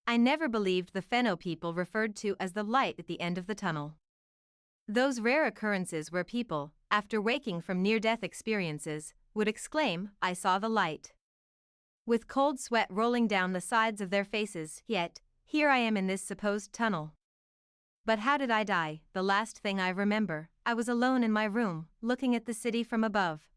I never believed the Feno people referred to as the light at the end of the tunnel. Those rare occurrences where people, after waking from near-death experiences, would exclaim, "I saw the light," with cold sweat rolling down the sides of their faces, yet, here I am in this supposed tunnel. But how did I die? The last thing I remember, I was alone in my room, looking at the city from above.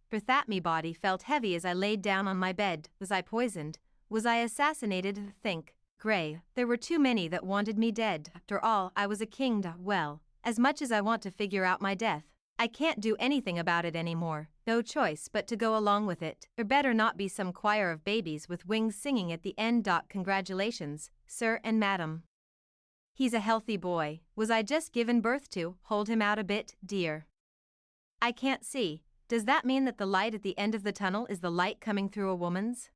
Me body felt heavy as I laid down on my bed. Was I poisoned? Was I assassinated? Think, Gray, there were too many that wanted me dead. After all, I was a king. Well, as much as I want to figure out my death, I can't do anything about it anymore. No choice but to go along with it. There better not be some choir of babies with wings singing at the end. Congratulations, sir and madam. He's a healthy boy. Was I just given birth to? Hold him out a bit, dear. I can't see. Does that mean that the light at the end of the tunnel is the light coming through a woman's?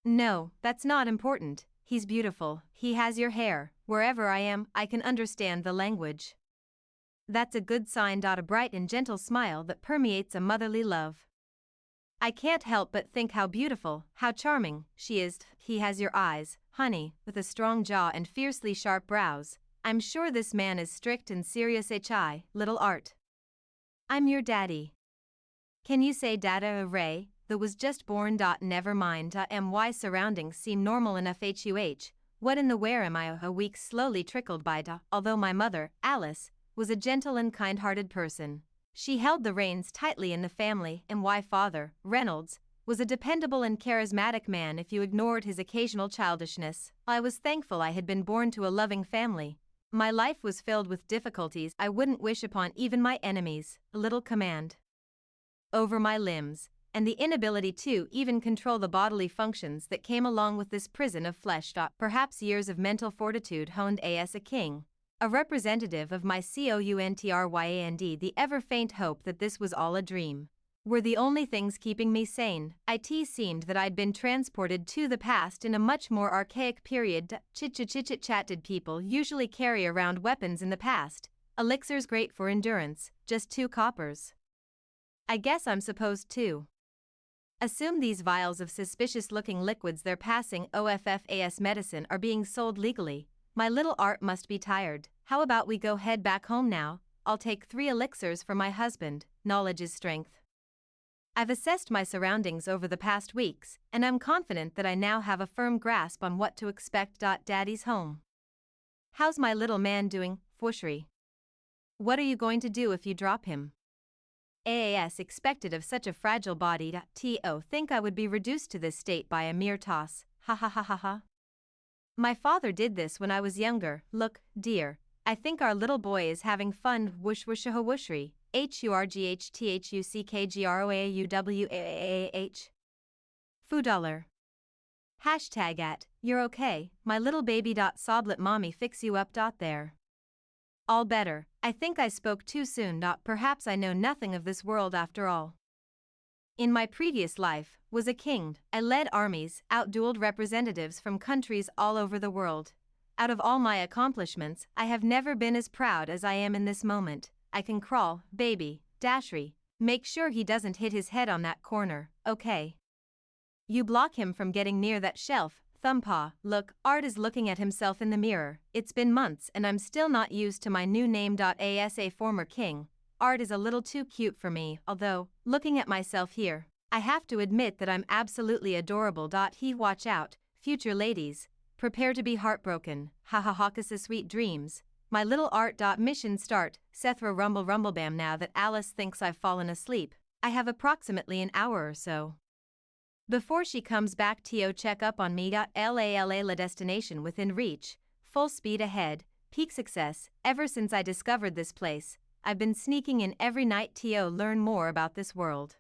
No, that's not important. He's beautiful. He has your hair. Wherever I am, I can understand the language. That's a good sign. A bright and gentle smile that permeates a motherly love. I can't help but think how beautiful, how charming she is. He has your eyes, honey, with a strong jaw and fiercely sharp brows. I'm sure this man is strict and serious. Little Art. I'm your daddy. Can you say Dada Ray, that was just born. Never mind. My surroundings seem normal enough. What in the where am I? A week slowly trickled by. Although my mother, Alice, was a gentle and kind-hearted person, she held the reins tightly in the family, and father, Reynolds, was a dependable and charismatic man if you ignored his occasional childishness. I was thankful I had been born to a loving family. My life was filled with difficulties I wouldn't wish upon even my enemies. A little command over my limbs, and the inability to even control the bodily functions that came along with this prison of flesh. Perhaps years of mental fortitude honed as a king, a representative of my countrand, the ever-faint hope that this was all a dream, were the only things keeping me sane. It seemed that I'd been transported to the past in a much more archaic period. Chit-chat. Did people usually carry around weapons in the past? Elixirs great for endurance, just 2 coppers. I guess I'm supposed to assume these vials of suspicious-looking liquids they're passing OFFAS medicine are being sold legally. My little Art must be tired. How about we go head back home now? I'll take 3 elixirs for my husband. Knowledge is strength. I've assessed my surroundings over the past weeks, and I'm confident that I now have a firm grasp on what to expect. Daddy's home. How's my little man doing, Fwushri? What are you going to do if you drop him? AAS expected of such a fragile body. Think I would be reduced to this state by a mere toss. Ha ha ha ha ha. My father did this when I was younger. Look, dear, I think our little boy is having fun. Whooshri. HURGHTHUCKGROAUWAAH. $. Hashtag you're okay, my little baby. Soblet mommy fix you up. There. All better. I think I spoke too soon. Perhaps I know nothing of this world after all. In my previous life, was a king. I led armies, outdueled representatives from countries all over the world. Out of all my accomplishments, I have never been as proud as I am in this moment. I can crawl, baby. Dashri, make sure he doesn't hit his head on that corner, okay? You block him from getting near that shelf. Thumpaw. Look, Art is looking at himself in the mirror. It's been months and I'm still not used to my new name. As a former king, Art is a little too cute for me, although, looking at myself here, I have to admit that I'm absolutely adorable. He watch out, future ladies, prepare to be heartbroken. Ha ha ha, sweet dreams. My little Art. Mission start. Sethra rumble bam. Now that Alice thinks I've fallen asleep, I have approximately an hour or so before she comes back to check up on me. La destination within reach, full speed ahead, peak success. Ever since I discovered this place, I've been sneaking in every night to learn more about this world.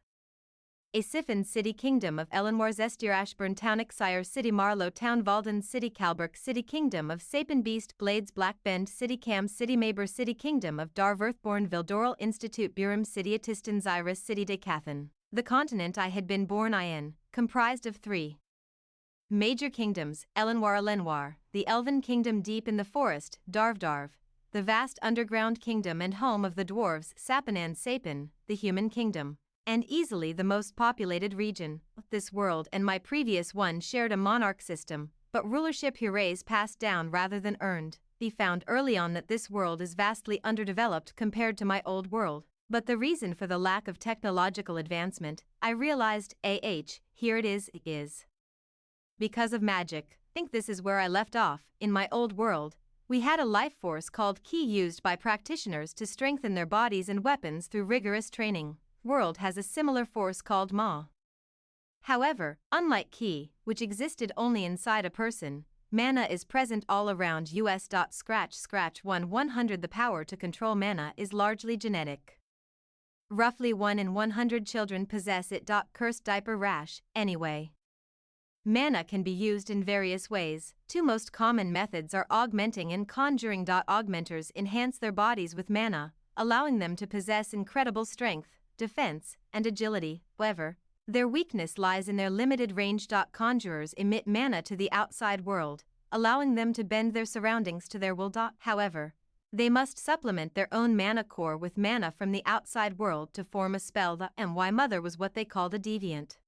A Siphon City Kingdom of Elenwar Zestir Ashburn Town Exire City Marlow Town Valden City Calberk City Kingdom of Sapin Beast Glades Black Bend City Cam City Maber City Kingdom of Darv Earthborn Vildoral Institute Burim City Atistan Zyrus City Decathan. The continent I had been born in, comprised of 3 major kingdoms: Elenwar, the Elven Kingdom deep in the forest, Darv, the vast underground kingdom and home of the dwarves, Sapin, the human kingdom, and easily the most populated region. This world and my previous one shared a monarch system, but rulership here is passed down rather than earned. He found early on that this world is vastly underdeveloped compared to my old world. But the reason for the lack of technological advancement, I realized, here it is because of magic. Think this is where I left off. In my old world, we had a life force called Ki used by practitioners to strengthen their bodies and weapons through rigorous training. World has a similar force called Ma. However, unlike Ki, which existed only inside a person, mana is present all around us. / 100. The power to control mana is largely genetic. Roughly 1 in 100 children possess it. Cursed diaper rash, anyway. Mana can be used in various ways. Two most common methods are augmenting and conjuring. Augmenters enhance their bodies with mana, allowing them to possess incredible strength, defense, and agility. However, their weakness lies in their limited range. Conjurers emit mana to the outside world, allowing them to bend their surroundings to their will. However, they must supplement their own mana core with mana from the outside world to form a spell. The MY mother was what they called a deviant.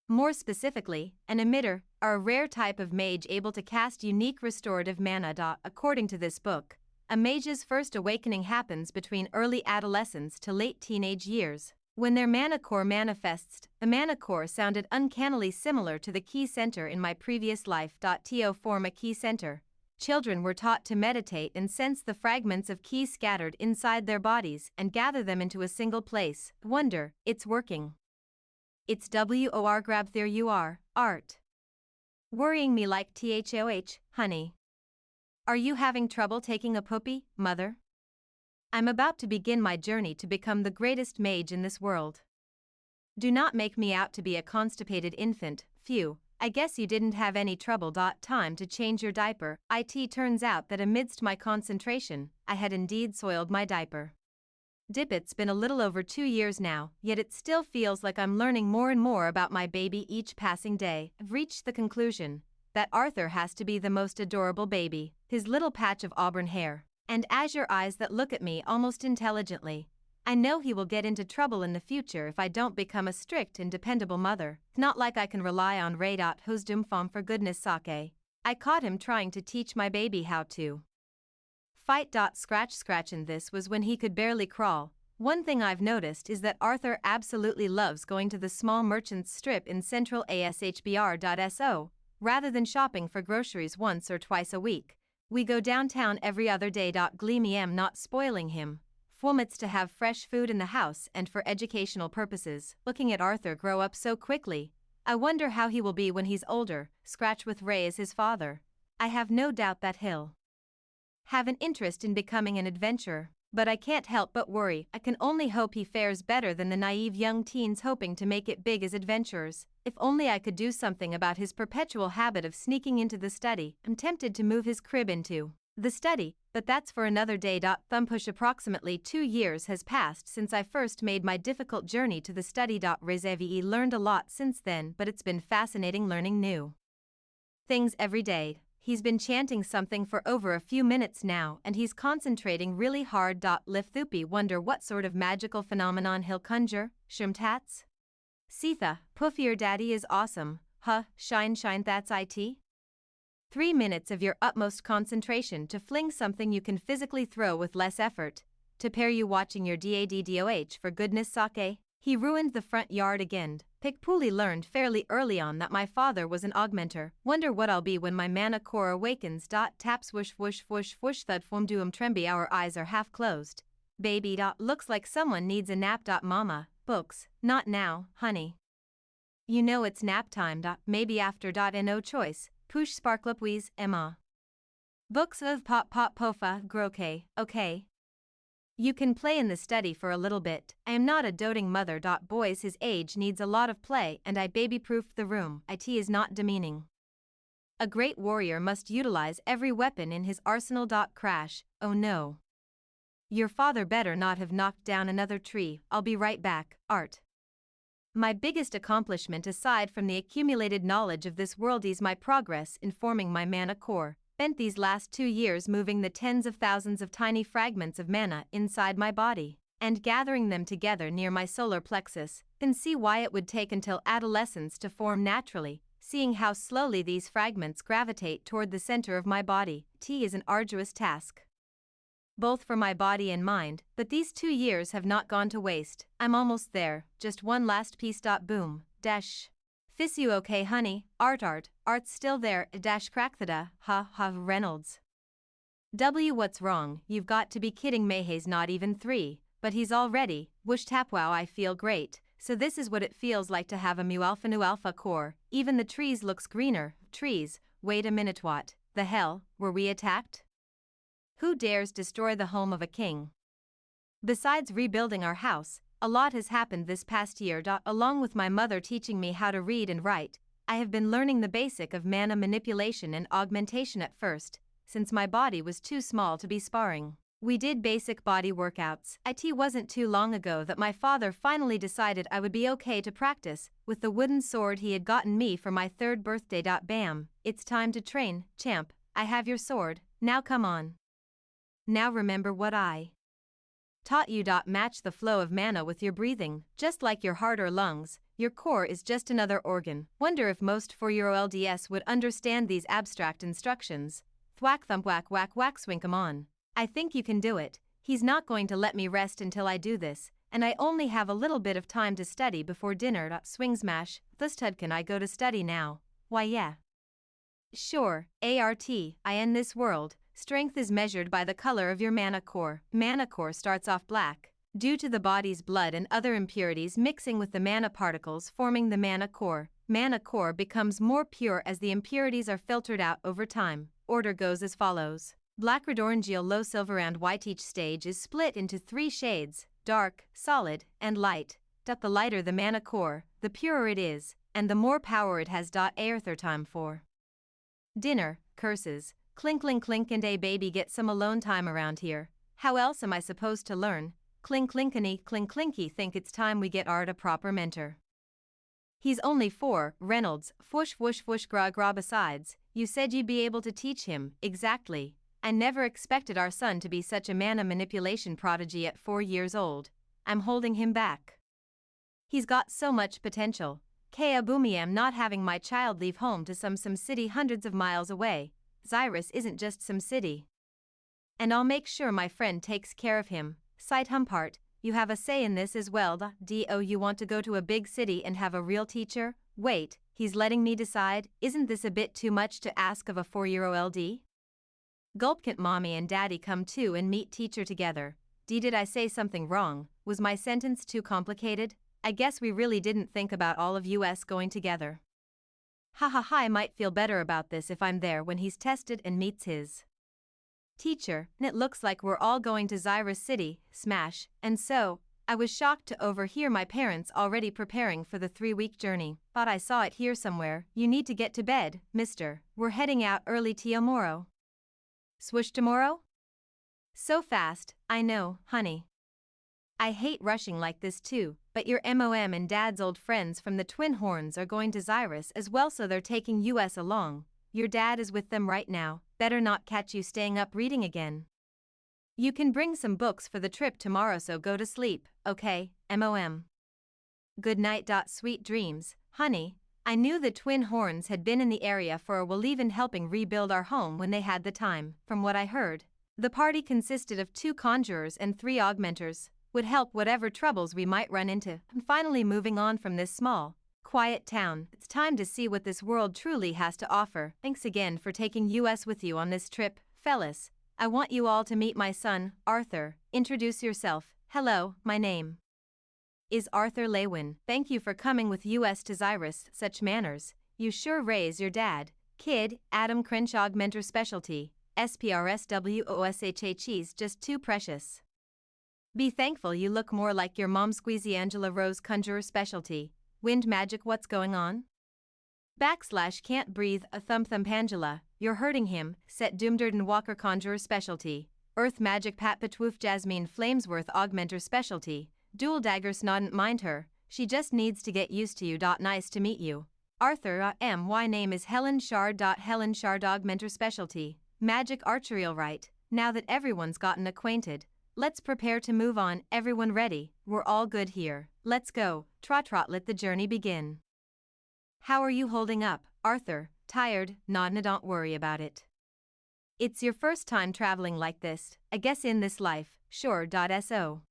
More specifically, an emitter, are a rare type of mage able to cast unique restorative mana. According to this book, a mage's first awakening happens between early adolescence to late teenage years. When their mana core manifests, the mana core sounded uncannily similar to the Ki center in my previous life. To form a Ki center, children were taught to meditate and sense the fragments of Ki scattered inside their bodies and gather them into a single place. Wonder, it's working. It's WOR. Grab there you are, art. Worrying me like THOH, honey. Are you having trouble taking a poopy, mother? I'm about to begin my journey to become the greatest mage in this world. Do not make me out to be a constipated infant. Phew, I guess you didn't have any trouble. Time to change your diaper. It turns out that amidst my concentration, I had indeed soiled my diaper. It's been a little over 2 years now, yet it still feels like I'm learning more and more about my baby each passing day. I've reached the conclusion that Arthur has to be the most adorable baby. His little patch of auburn hair and azure eyes that look at me almost intelligently. I know he will get into trouble in the future if I don't become a strict and dependable mother. Not like I can rely on Ray. Who's Dumfam for goodness sake. I caught him trying to teach my baby how to fight. Scratch and this was when he could barely crawl. One thing I've noticed is that Arthur absolutely loves going to the small merchants strip in central ashbr.so, rather than shopping for groceries once or twice a week. We go downtown every other day. Gleamy am not spoiling him. Fwomits to have fresh food in the house and for educational purposes. Looking at Arthur grow up so quickly, I wonder how he will be when he's older. Scratch with Ray as his father. I have no doubt that he'll have an interest in becoming an adventurer, but I can't help but worry. I can only hope he fares better than the naive young teens hoping to make it big as adventurers. If only I could do something about his perpetual habit of sneaking into the study. I'm tempted to move his crib into the study, but that's for another day. Thumbpush. Approximately 2 years has passed since I first made my difficult journey to the study. Rezevi learned a lot since then, but it's been fascinating learning new things every day. He's been chanting something for over a few minutes now and he's concentrating really hard. Lifthupi wonder what sort of magical phenomenon he'll conjure. Shumtats? Sitha, poof, your daddy is awesome. Huh, shine that's it? 3 minutes of your utmost concentration to fling something you can physically throw with less effort. To pair you watching your daddoh for goodness sake. He ruined the front yard again. Pikpuli learned fairly early on that my father was an augmenter. Wonder what I'll be when my mana core awakens. Tap swoosh whoosh whoosh whoosh thud fwum duum tremby. Our eyes are half closed. Baby. Looks like someone needs a nap. Mama, books, not now, honey. You know it's nap time. Maybe after. No choice. Push sparklup wheeze, Emma. Books of pop pofa, groke, okay. You can play in the study for a little bit. I am not a doting mother. Boys his age needs a lot of play and I baby-proofed the room. It is not demeaning. A great warrior must utilize every weapon in his arsenal. Crash, oh no. Your father better not have knocked down another tree. I'll be right back, Art. My biggest accomplishment aside from the accumulated knowledge of this world is my progress in forming my mana core. Spent these last 2 years moving the tens of thousands of tiny fragments of mana inside my body and gathering them together near my solar plexus. Can see why it would take until adolescence to form naturally. seeing how slowly these fragments gravitate toward the center of my body. T is an arduous task, both for my body and mind, but these 2 years have not gone to waste. I'm almost there, just one last piece. Boom, dash. Fis you okay honey, art's still there, dash crack the da, ha ha Reynolds. W what's wrong, you've got to be kidding Mayhay's not even 3, but he's already, whoosh tap wow I feel great, so this is what it feels like to have a mu alpha core, even the trees looks greener, trees, wait a minute what, the hell, were we attacked? Who dares destroy the home of a king? Besides rebuilding our house, a lot has happened this past year. Along with my mother teaching me how to read and write, I have been learning the basic of mana manipulation and augmentation at first, since my body was too small to be sparring. We did basic body workouts. It wasn't too long ago that my father finally decided I would be okay to practice with the wooden sword he had gotten me for my 3rd birthday. Bam, it's time to train, champ, I have your sword, now come on. Now remember what I taught you. Match the flow of mana with your breathing, just like your heart or lungs, your core is just another organ. Wonder if most 4-year-old LDS would understand these abstract instructions. Thwack thump whack whack whack swink 'em on. I think you can do it, he's not going to let me rest until I do this, and I only have a little bit of time to study before dinner. Swing smash, thustud can I go to study now? Why yeah. Sure, in this world, strength is measured by the color of your mana core. Mana core starts off black, due to the body's blood and other impurities mixing with the mana particles forming the mana core. Mana core becomes more pure as the impurities are filtered out over time. Order goes as follows. Black, red, orangeal, low, silver and white. Each stage is split into 3 shades, dark, solid, and light. The lighter the mana core, the purer it is, and the more power it has. Aether time for dinner, curses, clink clink clink and a baby get some alone time around here. How else am I supposed to learn? Clink clinkany clink clinky think it's time we get Art a proper mentor. He's only 4, Reynolds, whoosh whoosh whoosh gra gra besides, you said you'd be able to teach him, exactly. I never expected our son to be such a mana manipulation prodigy at 4 years old. I'm holding him back. He's got so much potential. Kea boomiam not having my child leave home to some city hundreds of miles away. Zyrus isn't just some city. And I'll make sure my friend takes care of him. Side humpart, you have a say in this as well. Do you want to go to a big city and have a real teacher? Wait, he's letting me decide? Isn't this a bit too much to ask of a 4-year-old LD? Gulp, can't mommy and daddy come too and meet teacher together? Did I say something wrong? Was my sentence too complicated? I guess we really didn't think about all of us going together. I might feel better about this if I'm there when he's tested and meets his teacher. And it looks like we're all going to Zyrus City, smash, and so, I was shocked to overhear my parents already preparing for the 3-week journey. Thought I saw it here somewhere. You need to get to bed, mister. We're heading out early tomorrow. Swoosh tomorrow? So fast, I know, honey. I hate rushing like this too, but your MOM and Dad's old friends from the Twin Horns are going to Zyrus as well, so they're taking us along. Your dad is with them right now, better not catch you staying up reading again. You can bring some books for the trip tomorrow, so go to sleep, okay, MOM. Good night. Sweet dreams, honey. I knew the Twin Horns had been in the area for a while, even helping rebuild our home when they had the time. From what I heard, the party consisted of 2 conjurers and 3 augmenters, would help whatever troubles we might run into. And finally moving on from this small, quiet town, it's time to see what this world truly has to offer. Thanks again for taking us with you on this trip, fellas. I want you all to meet my son, Arthur. Introduce yourself. Hello, my name is Arthur Lewin. Thank you for coming with us to Zyrus. Such manners, you sure raise your dad. Kid, Adam Crinch Augmenter Specialty, SPRSWOSHHE's just too precious. Be thankful you look more like your mom. Squeezy Angela Rose Conjurer Specialty, Wind Magic. What's going on? / can't breathe. A thump Angela, you're hurting him. Set Doomdirden Walker Conjurer Specialty, Earth Magic Pat Patwoof Jasmine Flamesworth Augmenter Specialty, Dual Dagger Snodn't mind her, she just needs to get used to you. Nice to meet you. Arthur. My name is Helen Shard. Helen Shard Augmenter Specialty, Magic Archerial. Right, now that everyone's gotten acquainted, let's prepare to move on. Everyone ready? We're all good here. Let's go. Trot trot, let the journey begin. How are you holding up, Arthur? Tired? Nah, don't worry about it. It's your first time traveling like this, I guess in this life, sure. So.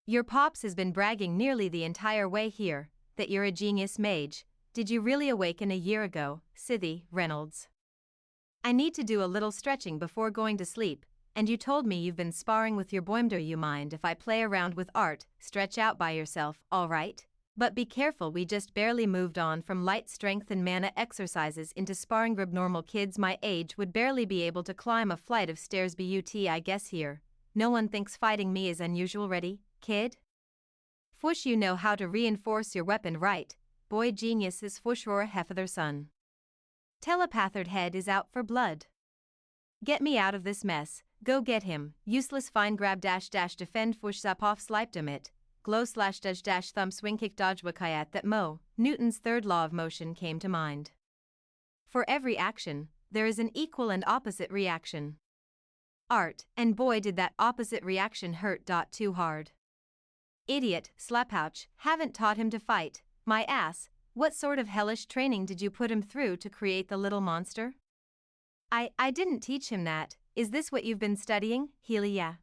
Your pops has been bragging nearly the entire way here, that you're a genius mage. Did you really awaken a year ago, Scythy Reynolds? I need to do a little stretching before going to sleep, and you told me you've been sparring with your boimder. You mind if I play around with art? Stretch out by yourself, alright? But be careful, we just barely moved on from light strength and mana exercises into sparring. Grub normal kids my age would barely be able to climb a flight of stairs. But I guess here, no one thinks fighting me is unusual. Ready, kid? Fush, you know how to reinforce your weapon, right? Boy genius is Fush roar hefether son. Telepathered head is out for blood. Get me out of this mess, go get him, useless fine grab dash defend Fush zap off sliped him it. Glow slash dodge dash thumb swing kick dodge wakayat. That Mo, Newton's third law of motion came to mind. For every action, there is an equal and opposite reaction. Art, and boy did that opposite reaction hurt. Too hard. Idiot, slapouch, haven't taught him to fight, my ass. What sort of hellish training did you put him through to create the little monster? I didn't teach him that. Is this what you've been studying, Healy? Yeah.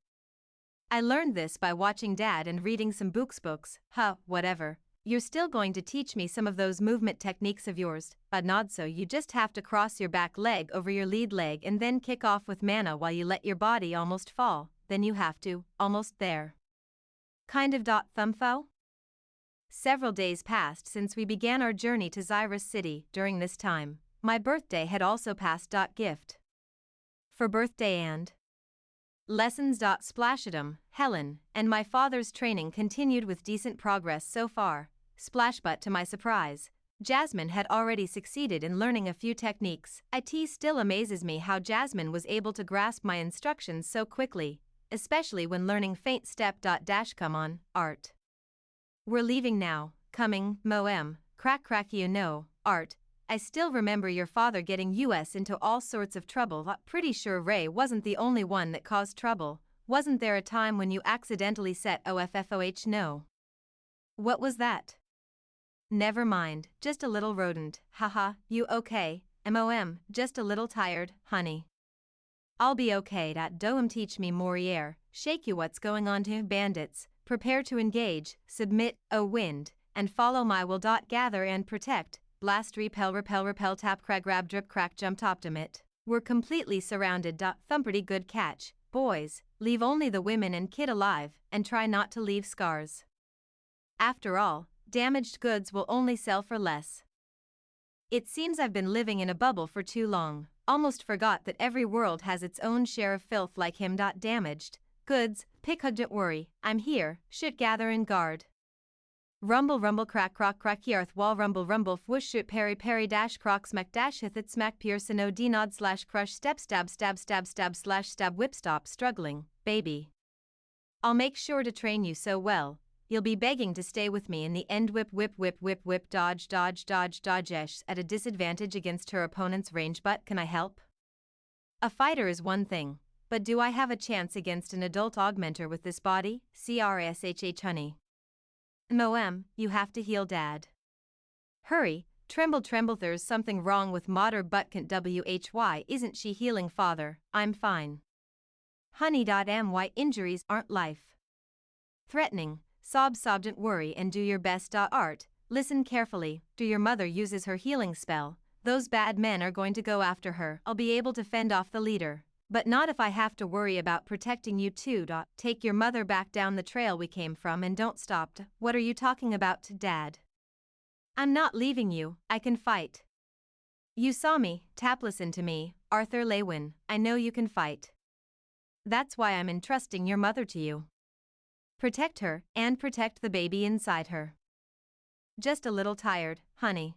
I learned this by watching Dad and reading some books. Huh, whatever. You're still going to teach me some of those movement techniques of yours, but not so. You just have to cross your back leg over your lead leg and then kick off with mana while you let your body almost fall, then you have to, almost there. Kind of. Thumbfo? Several days passed since we began our journey to Xyrus City. During this time, my birthday had also passed. Gift for birthday and lessons. Splashadum, Helen, and my father's training continued with decent progress so far. Splash, but to my surprise, Jasmine had already succeeded in learning a few techniques. It still amazes me how Jasmine was able to grasp my instructions so quickly, especially when learning faint step. Come on, Art. We're leaving now. Coming, Moem, crack you know, Art. I still remember your father getting us into all sorts of trouble. Pretty sure Ray wasn't the only one that caused trouble. Wasn't there a time when you accidentally set OFFOH? No. What was that? Never mind, just a little rodent. Haha, you okay? MOM, just a little tired, honey. I'll be okay. Doem teach me Moriere, shake you. What's going on to bandits? Prepare to engage, submit, O wind, and follow my will. Gather and protect. Blast, repel, tap, crag, grab, drip, crack, jump, optimate. We're completely surrounded. Thumperty, good catch. Boys, leave only the women and kid alive, and try not to leave scars. After all, damaged goods will only sell for less. It seems I've been living in a bubble for too long, almost forgot that every world has its own share of filth like him. Damaged goods, pick hug, don't worry, I'm here, shit, gather and guard. Rumble, crack, yarth, wall, rumble, fwoosh, shoot, parry, dash, croc, smack, dash, hithit, smack, pierce, no, denod, slash, crush, step, stab, slash, stab, whip, stop, struggling, baby. I'll make sure to train you so well, you'll be begging to stay with me in the end. Whip, dodge, esh, at a disadvantage against her opponent's range. But can I help? A fighter is one thing, but do I have a chance against an adult augmenter with this body? CRSHH, honey. Moem, you have to heal Dad. Hurry, tremble, there's something wrong with Mater Butkant. WHY isn't she healing? Father, I'm fine. Honey. My injuries aren't life threatening. Sob, don't worry and do your best. Art, listen carefully. Do your mother uses her healing spell, those bad men are going to go after her. I'll be able to fend off the leader, but not if I have to worry about protecting you too. Take your mother back down the trail we came from and don't stop. What are you talking about, Dad? I'm not leaving you, I can fight. You saw me, listen to me, Arthur Lewin, I know you can fight. That's why I'm entrusting your mother to you. Protect her, and protect the baby inside her. Just a little tired, honey.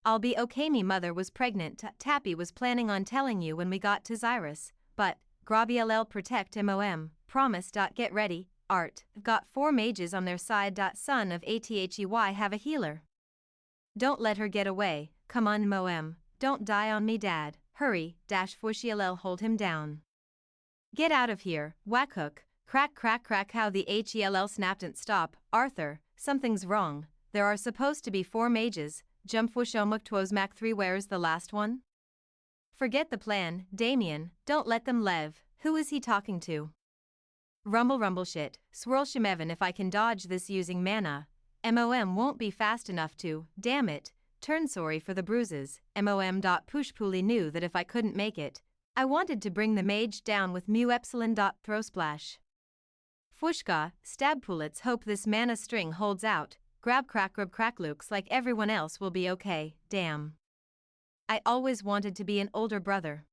I'll be okay. Me mother was pregnant. Tappy was planning on telling you when we got to Xyrus, but, Grabill protect MOM, promise. Get ready, Art, got 4 mages on their side. Son of ATHEY have a healer. Don't let her get away, come on MOM, don't die on me. Dad, hurry, Fushill hold him down. Get out of here, whackhook, crack, how the HELL snapped and stop, Arthur, something's wrong, there are supposed to be 4 mages. Jump Wushomuk Twosmak 3 where's the last one? Forget the plan, Damien, don't let them lev, who is he talking to? Rumble shit, swirl shimevan if I can dodge this using mana, MOM won't be fast enough to, damn it, turn sorry for the bruises, MOM. Pushpuli knew that if I couldn't make it, I wanted to bring the mage down with mu epsilon. Throw splash. Fushka, stab pullets hope this mana string holds out, grab crack looks like everyone else will be okay, damn. I always wanted to be an older brother.